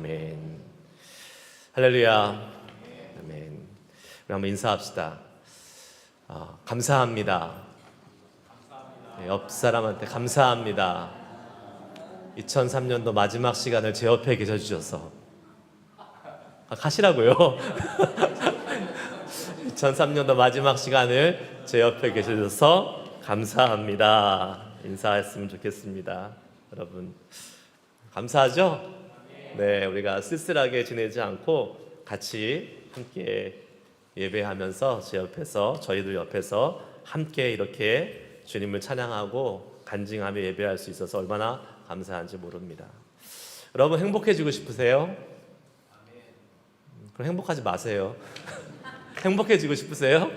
아멘. 할렐루야. 아멘. 우리 한번 인사합시다. 감사합니다. 네, 옆 사람한테 감사합니다. 2003년도 마지막 시간을 제 옆에 계셔주셔서 가시라고요. 2003년도 마지막 시간을 제 옆에 계셔주셔서 감사합니다. 인사했으면 좋겠습니다. 여러분 감사하죠? 네, 우리가 쓸쓸하게 지내지 않고 같이 함께 예배하면서 제 옆에서, 저희들 옆에서 함께 이렇게 주님을 찬양하고 간증하며 예배할 수 있어서 얼마나 감사한지 모릅니다. 여러분 행복해지고 싶으세요? 그럼 행복하지 마세요. 행복해지고 싶으세요?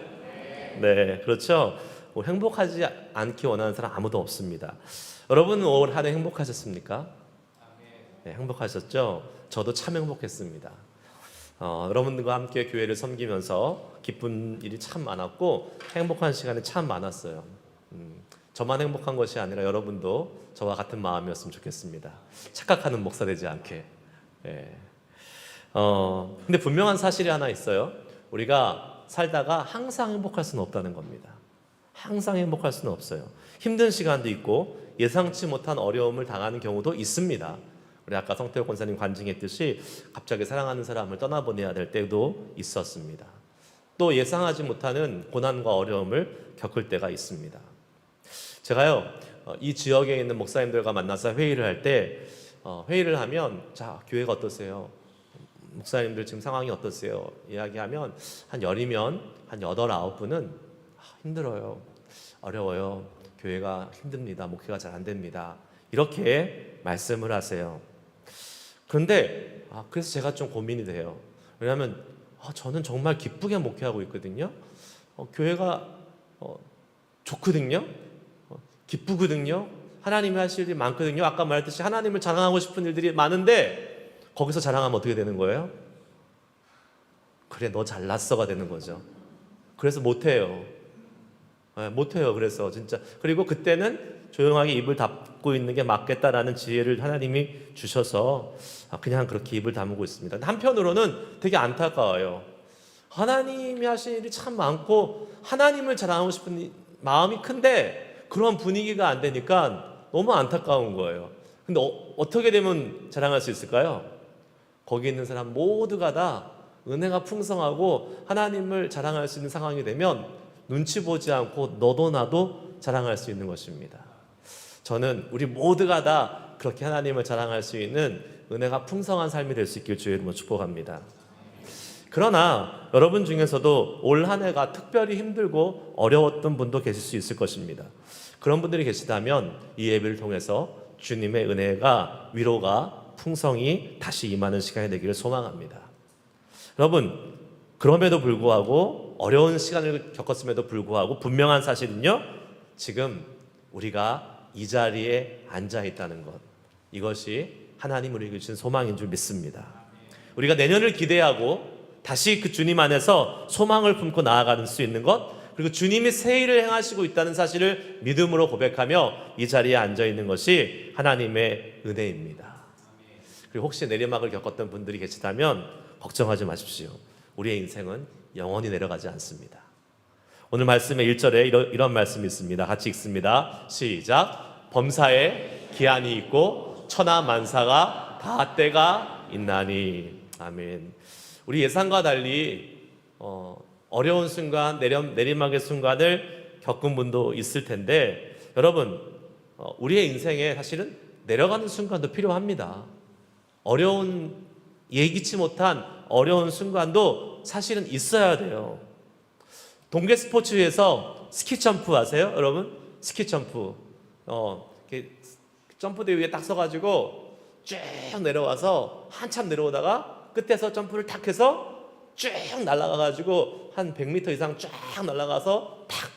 네, 그렇죠. 행복하지 않기 원하는 사람 아무도 없습니다. 여러분 올 한 해 행복하셨습니까? 네, 행복하셨죠? 저도 참 행복했습니다. 여러분들과 함께 교회를 섬기면서 기쁜 일이 참 많았고 행복한 시간이 참 많았어요. 저만 행복한 것이 아니라 여러분도 저와 같은 마음이었으면 좋겠습니다. 착각하는 목사 되지 않게. 네. 근데 분명한 사실이 하나 있어요. 우리가 살다가 항상 행복할 수는 없다는 겁니다. 항상 행복할 수는 없어요. 힘든 시간도 있고 예상치 못한 어려움을 당하는 경우도 있습니다. 우리 아까 성태호 권사님 관증했듯이 갑자기 사랑하는 사람을 떠나보내야 될 때도 있었습니다. 또 예상하지 못하는 고난과 어려움을 겪을 때가 있습니다. 제가요, 이 지역에 있는 목사님들과 만나서 회의를 할 때 회의를 하면 자, 교회가 어떠세요? 목사님들 지금 상황이 어떠세요? 이야기하면 한 열이면 한 8, 9분은 힘들어요. 어려워요. 교회가 힘듭니다. 목회가 잘 안 됩니다. 이렇게 말씀을 하세요. 그런데 그래서 제가 좀 고민이 돼요. 왜냐하면 저는 정말 기쁘게 목회하고 있거든요. 교회가 좋거든요. 기쁘거든요. 하나님이 하실 일이 많거든요. 아까 말했듯이 하나님을 자랑하고 싶은 일들이 많은데 거기서 자랑하면 어떻게 되는 거예요? 그래 너 잘났어가 되는 거죠. 그래서 못해요. 못해요. 그래서 진짜 그리고 그때는 조용하게 입을 닫고 있는 게 맞겠다라는 지혜를 하나님이 주셔서 그냥 그렇게 입을 다물고 있습니다. 한편으로는 되게 안타까워요. 하나님이 하신 일이 참 많고 하나님을 자랑하고 싶은 마음이 큰데 그런 분위기가 안 되니까 너무 안타까운 거예요. 근데 어떻게 되면 자랑할 수 있을까요? 거기 있는 사람 모두가 다 은혜가 풍성하고 하나님을 자랑할 수 있는 상황이 되면 눈치 보지 않고 너도 나도 자랑할 수 있는 것입니다. 저는 우리 모두가 다 그렇게 하나님을 자랑할 수 있는 은혜가 풍성한 삶이 될 수 있길 주의 이름으로 축복합니다. 그러나 여러분 중에서도 올 한 해가 특별히 힘들고 어려웠던 분도 계실 수 있을 것입니다. 그런 분들이 계시다면 이 예배를 통해서 주님의 은혜가 위로가 풍성히 다시 임하는 시간이 되기를 소망합니다. 여러분 그럼에도 불구하고 어려운 시간을 겪었음에도 불구하고 분명한 사실은요, 지금 우리가 이 자리에 앉아 있다는 것, 이것이 하나님 우리에게 주신 소망인 줄 믿습니다. 우리가 내년을 기대하고 다시 그 주님 안에서 소망을 품고 나아갈 수 있는 것, 그리고 주님이 새 일을 행하시고 있다는 사실을 믿음으로 고백하며 이 자리에 앉아 있는 것이 하나님의 은혜입니다. 그리고 혹시 내리막을 겪었던 분들이 계시다면 걱정하지 마십시오. 우리의 인생은 영원히 내려가지 않습니다. 오늘 말씀의 1절에 이런 말씀이 있습니다. 같이 읽습니다. 시작. 범사에 기한이 있고 천하 만사가 다 때가 있나니. 아멘. 우리 예상과 달리 어려운 순간, 내리막의 순간을 겪은 분도 있을 텐데 여러분 우리의 인생에 사실은 내려가는 순간도 필요합니다. 어려운 예기치 못한 어려운 순간도 사실은 있어야 돼요. 동계 스포츠에서 스키 점프 아세요? 여러분? 스키 점프. 점프대 위에 딱 서가지고 쭉 내려와서 한참 내려오다가 끝에서 점프를 탁 해서 쭉 날아가가지고 한 100m 이상 쫙 날아가서 탁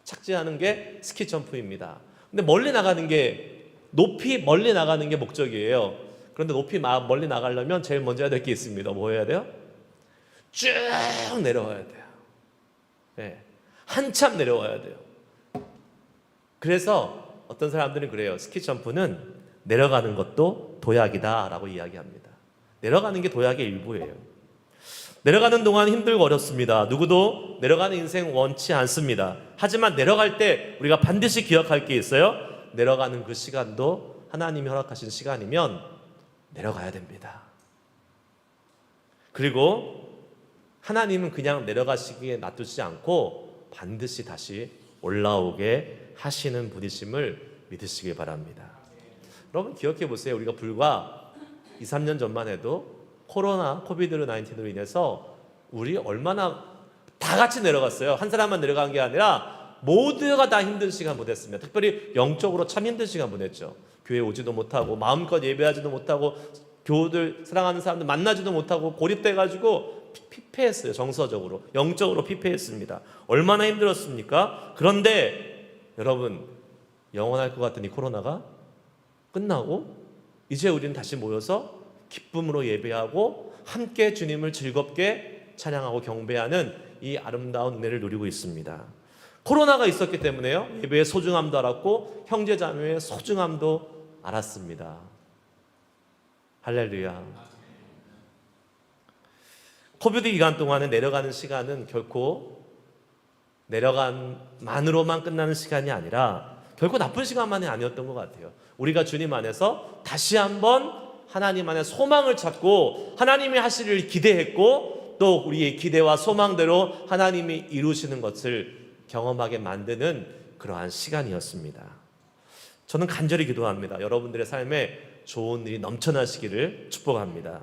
착지하는 게 스키 점프입니다. 근데 높이 멀리 나가는 게 목적이에요. 그런데 멀리 나가려면 제일 먼저 해야 될 게 있습니다. 뭐 해야 돼요? 쭉 내려와야 돼요. 네. 한참 내려와야 돼요. 그래서 어떤 사람들은 그래요. 스키 점프는 내려가는 것도 도약이다 라고 이야기합니다. 내려가는 게 도약의 일부예요. 내려가는 동안 힘들고 어렵습니다. 누구도 내려가는 인생 원치 않습니다. 하지만 내려갈 때 우리가 반드시 기억할 게 있어요. 내려가는 그 시간도 하나님이 허락하신 시간이면 내려가야 됩니다. 그리고 하나님은 그냥 내려가시기에 놔두지 않고 반드시 다시 올라오게 하시는 분이심을 믿으시길 바랍니다. 여러분 기억해 보세요. 우리가 불과 2, 3년 전만 해도 코로나, 코비드-19로 인해서 우리 얼마나 다 같이 내려갔어요. 한 사람만 내려간 게 아니라 모두가 다 힘든 시간 보냈습니다. 특별히 영적으로 참 힘든 시간 보냈죠. 교회 오지도 못하고 마음껏 예배하지도 못하고 교우들, 사랑하는 사람들 만나지도 못하고 고립돼가지고 피폐했어요. 정서적으로, 영적으로 피폐했습니다. 얼마나 힘들었습니까? 그런데 여러분, 영원할 것 같은 이 코로나가 끝나고 이제 우리는 다시 모여서 기쁨으로 예배하고 함께 주님을 즐겁게 찬양하고 경배하는 이 아름다운 은혜를 누리고 있습니다. 코로나가 있었기 때문에요, 예배의 소중함도 알았고 형제자매의 소중함도 알았습니다. 할렐루야. 코비드 기간 동안에 내려가는 시간은 결코 내려간만으로만 끝나는 시간이 아니라 결코 나쁜 시간만이 아니었던 것 같아요. 우리가 주님 안에서 다시 한번 하나님 안에 소망을 찾고 하나님이 하실 일을 기대했고 또 우리의 기대와 소망대로 하나님이 이루시는 것을 경험하게 만드는 그러한 시간이었습니다. 저는 간절히 기도합니다. 여러분들의 삶에 좋은 일이 넘쳐나시기를 축복합니다.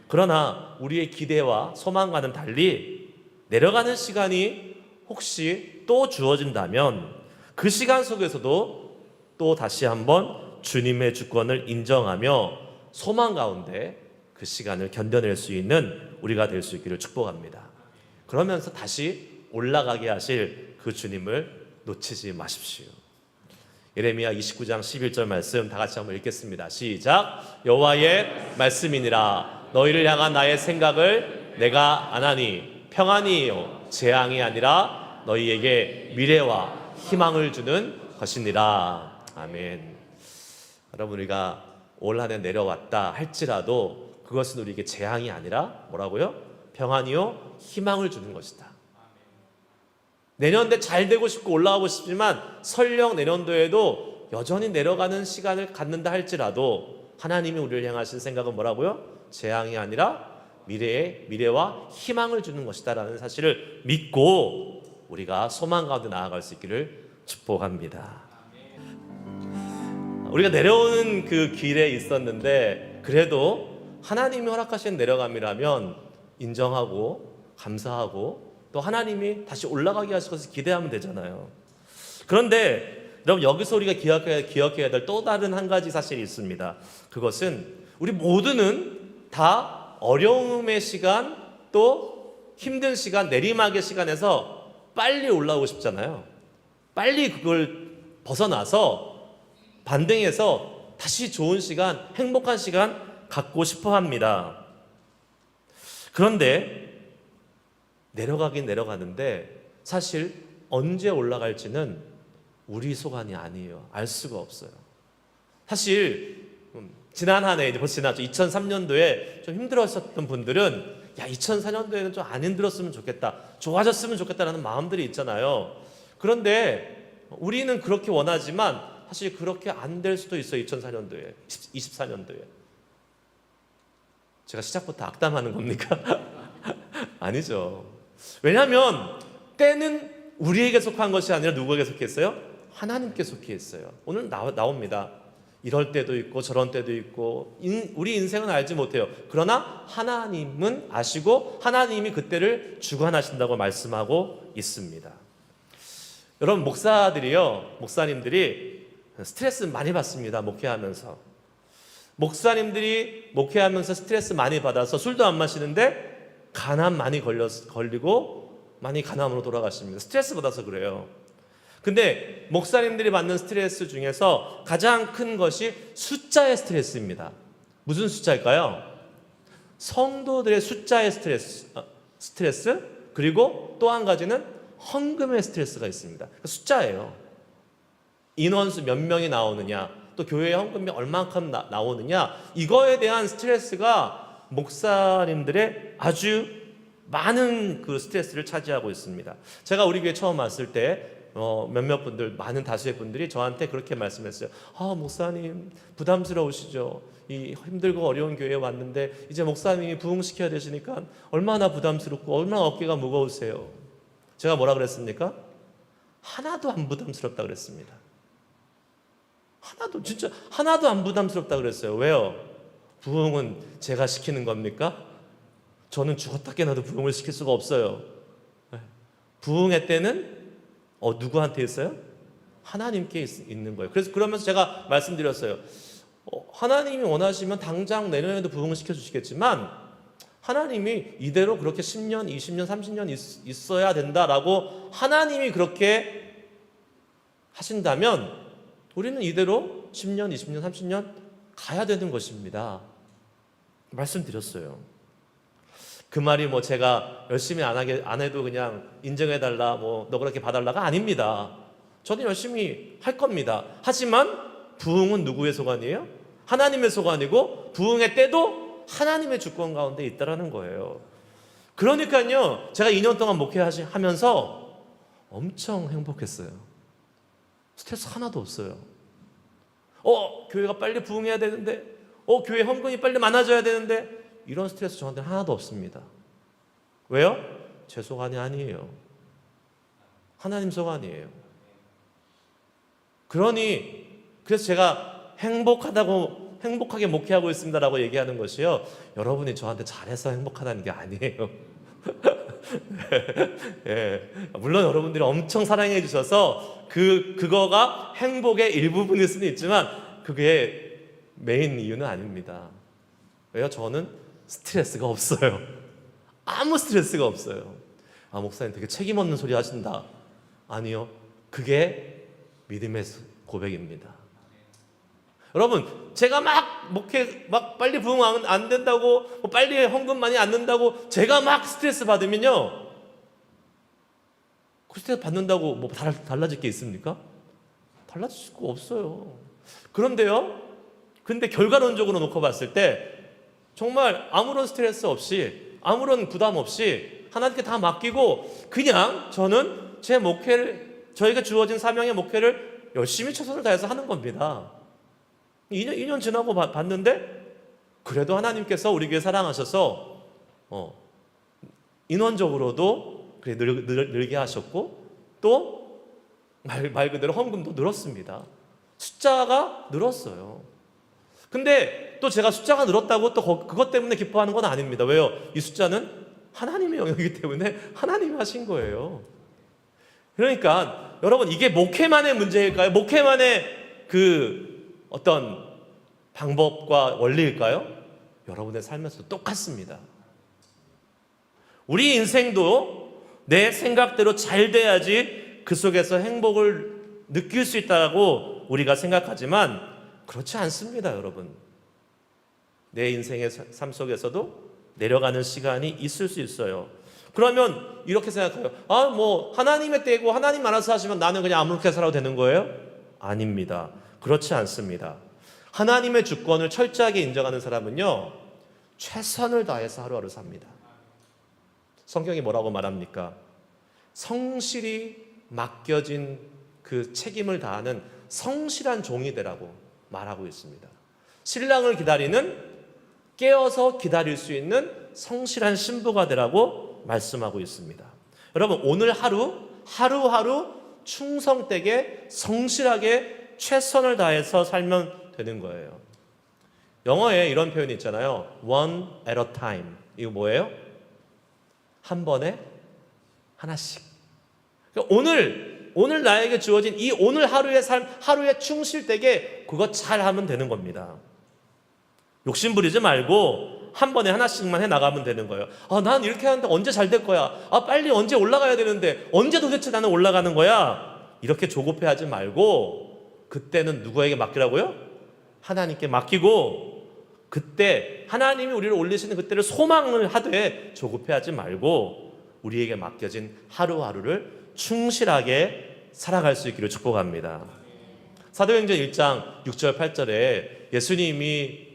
그러나 우리의 기대와 소망과는 달리 내려가는 시간이 혹시 또 주어진다면 그 시간 속에서도 또 다시 한번 주님의 주권을 인정하며 소망 가운데 그 시간을 견뎌낼 수 있는 우리가 될 수 있기를 축복합니다. 그러면서 다시 올라가게 하실 그 주님을 놓치지 마십시오. 예레미야 29장 11절 말씀 다 같이 한번 읽겠습니다. 시작. 여호와의 말씀이니라. 너희를 향한 나의 생각을 내가 아나니 평안이요 재앙이 아니라 너희에게 미래와 희망을 주는 것이니라. 아멘. 여러분, 우리가 올 한 해 내려왔다 할지라도 그것은 우리에게 재앙이 아니라 뭐라고요? 평안이요 희망을 주는 것이다. 내년도에 잘 되고 싶고 올라가고 싶지만 설령 내년도에도 여전히 내려가는 시간을 갖는다 할지라도 하나님이 우리를 향하신 생각은 뭐라고요? 재앙이 아니라 미래와 희망을 주는 것이다 라는 사실을 믿고 우리가 소망 가운데 나아갈 수 있기를 축복합니다. 우리가 내려오는 그 길에 있었는데 그래도 하나님이 허락하신 내려감이라면 인정하고 감사하고 또 하나님이 다시 올라가게 하실 것을 기대하면 되잖아요. 그런데 여러분, 여기서 우리가 기억해야 될 또 다른 한 가지 사실이 있습니다. 그것은 우리 모두는 다 어려움의 시간 또 힘든 시간, 내리막의 시간에서 빨리 올라오고 싶잖아요. 빨리 그걸 벗어나서 반등해서 다시 좋은 시간, 행복한 시간 갖고 싶어 합니다. 그런데 내려가긴 내려가는데 사실 언제 올라갈지는 우리 소관이 아니에요. 알 수가 없어요. 사실 지난 한 해, 벌써 지났죠. 2003년도에 좀 힘들었었던 분들은 야, 2004년도에는 좀 안 힘들었으면 좋겠다, 좋아졌으면 좋겠다라는 마음들이 있잖아요. 그런데 우리는 그렇게 원하지만 사실 그렇게 안 될 수도 있어요. 2004년도에, 24년도에. 제가 시작부터 악담하는 겁니까? 아니죠. 왜냐하면 때는 우리에게 속한 것이 아니라 누구에게 속했어요? 하나님께 속해 있어요. 오늘 나옵니다. 이럴 때도 있고 저런 때도 있고 우리 인생은 알지 못해요. 그러나 하나님은 아시고 하나님이 그때를 주관하신다고 말씀하고 있습니다. 여러분, 목사님들이 스트레스 많이 받습니다. 목회하면서. 목사님들이 목회하면서 스트레스 많이 받아서 술도 안 마시는데 간암 많이 걸리고 많이 간암으로 돌아가십니다. 스트레스 받아서 그래요. 근데 목사님들이 받는 스트레스 중에서 가장 큰 것이 숫자의 스트레스입니다. 무슨 숫자일까요? 성도들의 숫자의 스트레스, 그리고 또 한 가지는 헌금의 스트레스가 있습니다. 숫자예요. 인원수 몇 명이 나오느냐, 또 교회에 헌금이 얼만큼 나오느냐, 이거에 대한 스트레스가 목사님들의 아주 많은 그 스트레스를 차지하고 있습니다. 제가 우리 교회 처음 왔을 때 몇몇 분들, 많은 다수의 분들이 저한테 그렇게 말씀했어요. 목사님 부담스러우시죠? 이 힘들고 어려운 교회에 왔는데 이제 목사님이 부흥시켜야 되시니까 얼마나 부담스럽고 얼마나 어깨가 무거우세요. 제가 뭐라 그랬습니까? 하나도 안 부담스럽다 그랬습니다. 진짜 하나도 안 부담스럽다 그랬어요. 왜요? 부흥은 제가 시키는 겁니까? 저는 죽었다 깨나도 부흥을 시킬 수가 없어요. 부흥의 때는 누구한테 있어요? 하나님께 있는 거예요. 그러면서 제가 말씀드렸어요. 하나님이 원하시면 당장 내년에도 부흥을 시켜주시겠지만 하나님이 이대로 그렇게 10년, 20년, 30년 있어야 된다라고 하나님이 그렇게 하신다면 우리는 이대로 10년, 20년, 30년 가야 되는 것입니다. 말씀드렸어요. 그 말이 제가 열심히 안 해도 그냥 인정해달라, 너 그렇게 봐달라가 아닙니다. 저는 열심히 할 겁니다. 하지만 부흥은 누구의 소관이에요? 하나님의 소관이고 부흥의 때도 하나님의 주권 가운데 있다라는 거예요. 그러니까요, 제가 2년 동안 목회하면서 엄청 행복했어요. 스트레스 하나도 없어요. 교회가 빨리 부흥해야 되는데, 교회 헌금이 빨리 많아져야 되는데, 이런 스트레스 저한테는 하나도 없습니다. 왜요? 제 소관이 아니에요. 하나님 소관이에요. 그래서 제가 행복하게 목회하고 있습니다라고 얘기하는 것이요, 여러분이 저한테 잘해서 행복하다는 게 아니에요. 예, 물론 여러분들이 엄청 사랑해 주셔서 그거가 행복의 일부분일 수는 있지만 그게 메인 이유는 아닙니다. 왜요? 저는 스트레스가 없어요. 아무 스트레스가 없어요. 목사님 되게 책임 없는 소리 하신다. 아니요, 그게 믿음의 고백입니다. 여러분, 제가 빨리 부흥 안 된다고, 빨리 헌금 많이 안 된다고 제가 스트레스 받으면요, 그 스트레스 받는다고 달라질 게 있습니까? 달라질 수가 없어요. 근데 결과론적으로 놓고 봤을 때 정말 아무런 스트레스 없이, 아무런 부담 없이 하나님께 다 맡기고 그냥 저는 제 목회를, 저에게 주어진 사명의 목회를 열심히 최선을 다해서 하는 겁니다. 2년 지나고 봤는데 그래도 하나님께서 우리 교회 사랑하셔서 인원적으로도 늘게 하셨고 또 말 그대로 헌금도 늘었습니다. 숫자가 늘었어요. 근데 또 제가 숫자가 늘었다고 또 그것 때문에 기뻐하는 건 아닙니다. 왜요? 이 숫자는 하나님의 영역이기 때문에 하나님이 하신 거예요. 그러니까 여러분, 이게 목회만의 문제일까요? 목회만의 어떤 방법과 원리일까요? 여러분의 삶에서도 똑같습니다. 우리 인생도 내 생각대로 잘 돼야지 그 속에서 행복을 느낄 수 있다고 우리가 생각하지만 그렇지 않습니다, 여러분. 내 인생의 삶 속에서도 내려가는 시간이 있을 수 있어요. 그러면 이렇게 생각해요. 하나님의 때고 하나님 알아서 하시면 나는 그냥 아무렇게 살아도 되는 거예요? 아닙니다. 그렇지 않습니다. 하나님의 주권을 철저하게 인정하는 사람은요, 최선을 다해서 하루하루 삽니다. 성경이 뭐라고 말합니까? 성실히 맡겨진 그 책임을 다하는 성실한 종이 되라고 말하고 있습니다. 신랑을 깨어서 기다릴 수 있는 성실한 신부가 되라고 말씀하고 있습니다. 여러분, 오늘 하루하루 충성되게 성실하게 최선을 다해서 살면 되는 거예요. 영어에 이런 표현이 있잖아요. One at a time. 이거 뭐예요? 한 번에 하나씩. 그러니까 오늘 나에게 주어진 이 오늘 하루의 삶, 하루에 충실되게 그거 잘 하면 되는 겁니다. 욕심 부리지 말고 한 번에 하나씩만 해 나가면 되는 거예요. 난 이렇게 하는데 언제 잘 될 거야? 빨리 언제 올라가야 되는데 언제 도대체 나는 올라가는 거야? 이렇게 조급해하지 말고 그때는 누구에게 맡기라고요? 하나님께 맡기고 그때 하나님이 우리를 올리시는 그때를 소망을 하되 조급해하지 말고 우리에게 맡겨진 하루하루를 충실하게 살아갈 수 있기를 축복합니다. 사도행전 1장 6절 8절에 예수님이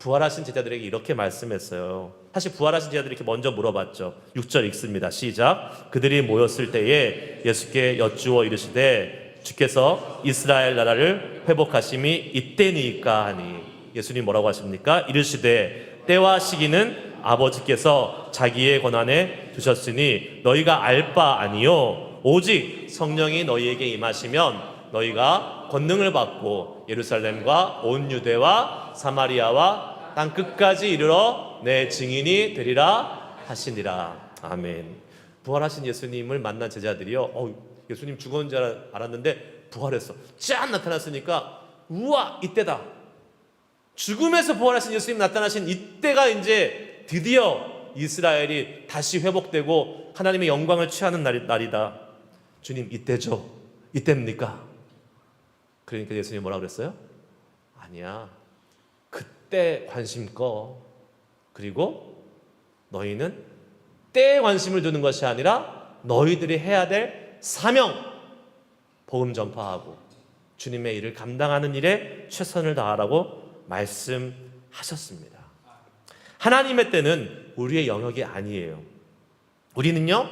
부활하신 제자들에게 이렇게 말씀했어요. 사실 부활하신 제자들이 이렇게 먼저 물어봤죠. 6절 읽습니다. 시작. 그들이 모였을 때에 예수께 여쭈어 이르시되 주께서 이스라엘 나라를 회복하심이 이때니까 하니. 예수님 뭐라고 하십니까? 이르시되 때와 시기는 아버지께서 자기의 권한에 두셨으니 너희가 알 바 아니요 오직 성령이 너희에게 임하시면 너희가 권능을 받고 예루살렘과 온 유대와 사마리아와 땅 끝까지 이르러 내 증인이 되리라 하시니라. 아멘. 부활하신 예수님을 만난 제자들이요, 예수님 죽었는 줄 알았는데 부활했어. 짠 나타났으니까 우와 이때다. 죽음에서 부활하신 예수님 나타나신 이때가 이제 드디어 이스라엘이 다시 회복되고 하나님의 영광을 취하는 날이다. 주님 이때죠. 이때입니까? 그러니까 예수님이 뭐라고 그랬어요? 아니야. 그때 관심 꺼. 그리고 너희는 때에 관심을 두는 것이 아니라 너희들이 해야 될 사명, 복음 전파하고 주님의 일을 감당하는 일에 최선을 다하라고 말씀하셨습니다. 하나님의 때는 우리의 영역이 아니에요. 우리는요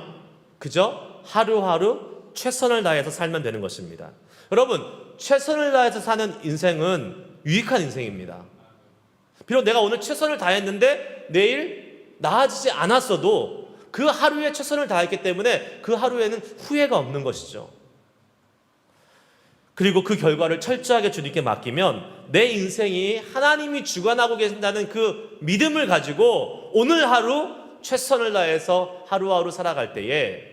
그저 하루하루 최선을 다해서 살면 되는 것입니다. 여러분, 최선을 다해서 사는 인생은 유익한 인생입니다. 비록 내가 오늘 최선을 다했는데 내일 나아지지 않았어도 그 하루에 최선을 다했기 때문에 그 하루에는 후회가 없는 것이죠. 그리고 그 결과를 철저하게 주님께 맡기면 내 인생이 하나님이 주관하고 계신다는 그 믿음을 가지고 오늘 하루 최선을 다해서 하루하루 살아갈 때에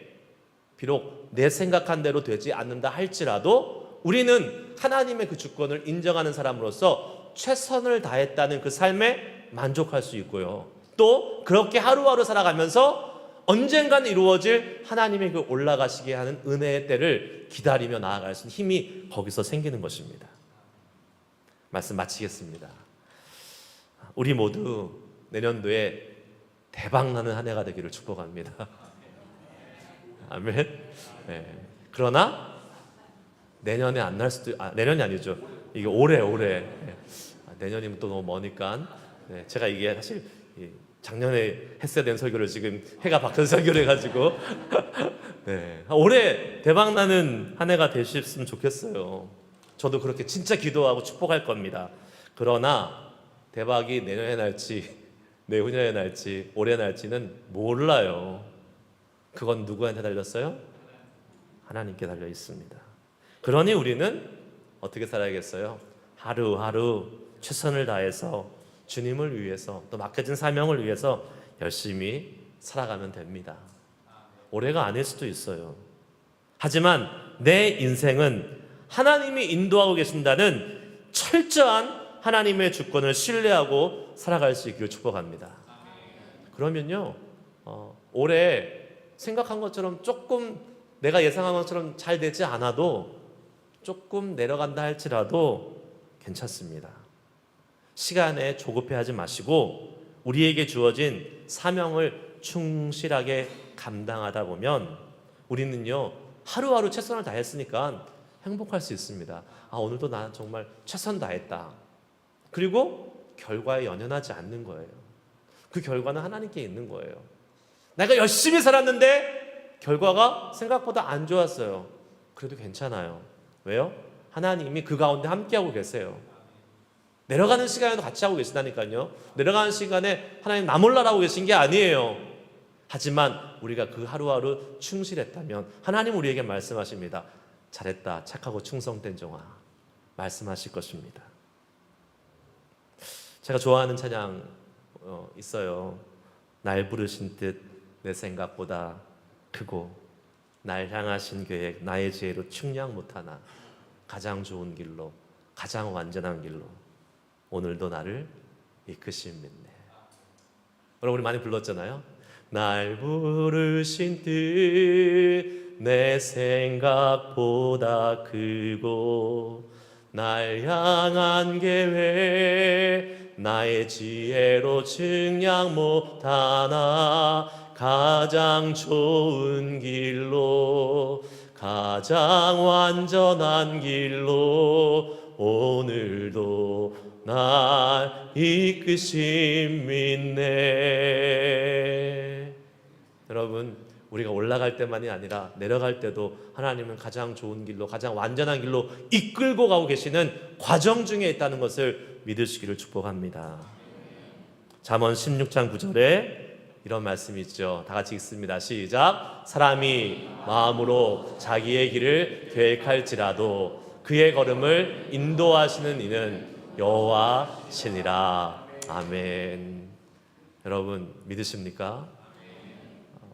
비록 내 생각한 대로 되지 않는다 할지라도 우리는 하나님의 그 주권을 인정하는 사람으로서 최선을 다했다는 그 삶에 만족할 수 있고요. 또 그렇게 하루하루 살아가면서 언젠간 이루어질 하나님의 그 올라가시게 하는 은혜의 때를 기다리며 나아갈 수 있는 힘이 거기서 생기는 것입니다. 말씀 마치겠습니다. 우리 모두 내년도에 대박나는 한 해가 되기를 축복합니다. 아멘. 네. 그러나 내년에 안 날 수도, 내년이 아니죠. 이게 올해. 내년이면 또 너무 머니까. 네. 제가 이게 사실 작년에 했어야 된 설교를 지금 해가 바뀌어서 설교를 해가지고 네. 올해 대박나는 한 해가 되셨으면 좋겠어요. 저도 그렇게 진짜 기도하고 축복할 겁니다. 그러나 대박이 내년에 날지 내후년에 날지 올해 날지는 몰라요. 그건 누구한테 달렸어요? 하나님께 달려 있습니다. 그러니 우리는 어떻게 살아야겠어요? 하루하루 최선을 다해서 주님을 위해서 또 맡겨진 사명을 위해서 열심히 살아가면 됩니다. 올해가 아닐 수도 있어요. 하지만 내 인생은 하나님이 인도하고 계신다는 철저한 하나님의 주권을 신뢰하고 살아갈 수 있기를 축복합니다. 그러면요 올해 생각한 것처럼 조금 내가 예상한 것처럼 잘 되지 않아도 조금 내려간다 할지라도 괜찮습니다. 시간에 조급해하지 마시고 우리에게 주어진 사명을 충실하게 감당하다 보면 우리는요 하루하루 최선을 다했으니까 행복할 수 있습니다. 오늘도 난 정말 최선 다했다. 그리고 결과에 연연하지 않는 거예요. 그 결과는 하나님께 있는 거예요. 내가 열심히 살았는데 결과가 생각보다 안 좋았어요. 그래도 괜찮아요. 왜요? 하나님이 그 가운데 함께하고 계세요. 내려가는 시간에도 같이 하고 계시다니까요. 내려가는 시간에 하나님 나 몰라라고 계신 게 아니에요. 하지만 우리가 그 하루하루 충실했다면 하나님 우리에게 말씀하십니다. 잘했다, 착하고 충성된 종아, 말씀하실 것입니다. 제가 좋아하는 찬양 있어요. 날 부르신 뜻 내 생각보다 크고 날 향하신 계획 나의 지혜로 충량 못하나 가장 좋은 길로 가장 완전한 길로 오늘도 나를 이끄심이네. 여러분 우리 많이 불렀잖아요. 날 부르신 뜻 내 생각보다 크고 날 향한 계획 나의 지혜로 측량 못하나 가장 좋은 길로 가장 완전한 길로 오늘도 날 이끄심 있네. 여러분, 우리가 올라갈 때만이 아니라 내려갈 때도 하나님은 가장 좋은 길로, 가장 완전한 길로 이끌고 가고 계시는 과정 중에 있다는 것을 믿으시기를 축복합니다. 잠언 16장 9절에 이런 말씀이 있죠. 다 같이 읽습니다. 시작. 사람이 마음으로 자기의 길을 계획할지라도 그의 걸음을 인도하시는 이는 여호와시니라. 아멘. 여러분 믿으십니까?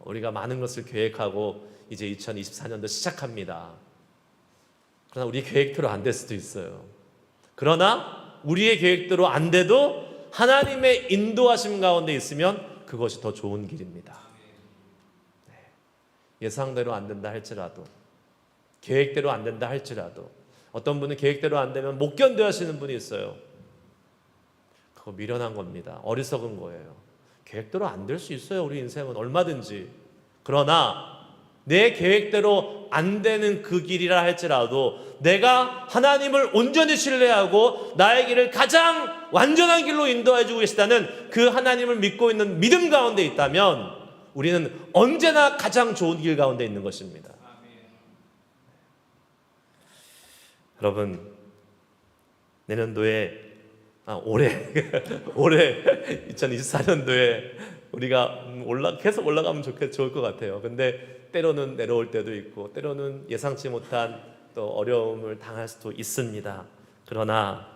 우리가 많은 것을 계획하고 이제 2024년도 시작합니다. 그러나 우리 계획대로 안 될 수도 있어요. 그러나 우리의 계획대로 안 돼도 하나님의 인도하심 가운데 있으면 그것이 더 좋은 길입니다. 예상대로 안 된다 할지라도, 계획대로 안 된다 할지라도, 어떤 분은 계획대로 안 되면 못 견뎌 하시는 분이 있어요. 그거 미련한 겁니다. 어리석은 거예요. 계획대로 안 될 수 있어요. 우리 인생은 얼마든지. 그러나 내 계획대로 안 되는 그 길이라 할지라도 내가 하나님을 온전히 신뢰하고 나의 길을 가장 완전한 길로 인도해 주고 계시다는 그 하나님을 믿고 있는 믿음 가운데 있다면 우리는 언제나 가장 좋은 길 가운데 있는 것입니다. 여러분, 내년도에 올해 2024년도에 우리가 계속 올라가면 좋을 것 같아요. 근데 때로는 내려올 때도 있고 때로는 예상치 못한 또 어려움을 당할 수도 있습니다. 그러나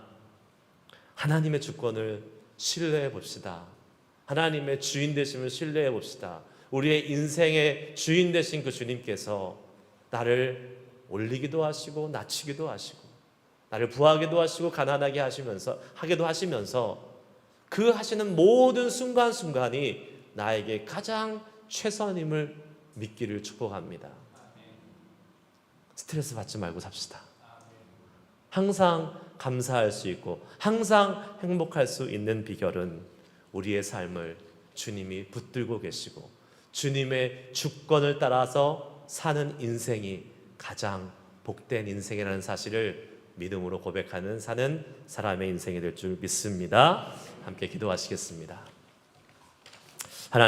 하나님의 주권을 신뢰해 봅시다. 하나님의 주인 되심을 신뢰해 봅시다. 우리의 인생의 주인 되신 그 주님께서 나를 올리기도 하시고 낮추기도 하시고 나를 부하기도 하시고 가난하게 하기도 하시면서 그 하시는 모든 순간순간이 나에게 가장 최선임을 믿기를 축복합니다. 스트레스 받지 말고 삽시다. 항상 감사할 수 있고 항상 행복할 수 있는 비결은 우리의 삶을 주님이 붙들고 계시고 주님의 주권을 따라서 사는 인생이 가장 복된 인생이라는 사실을 믿음으로 고백하는 사는 사람의 인생이 될 줄 믿습니다. 함께 기도하시겠습니다.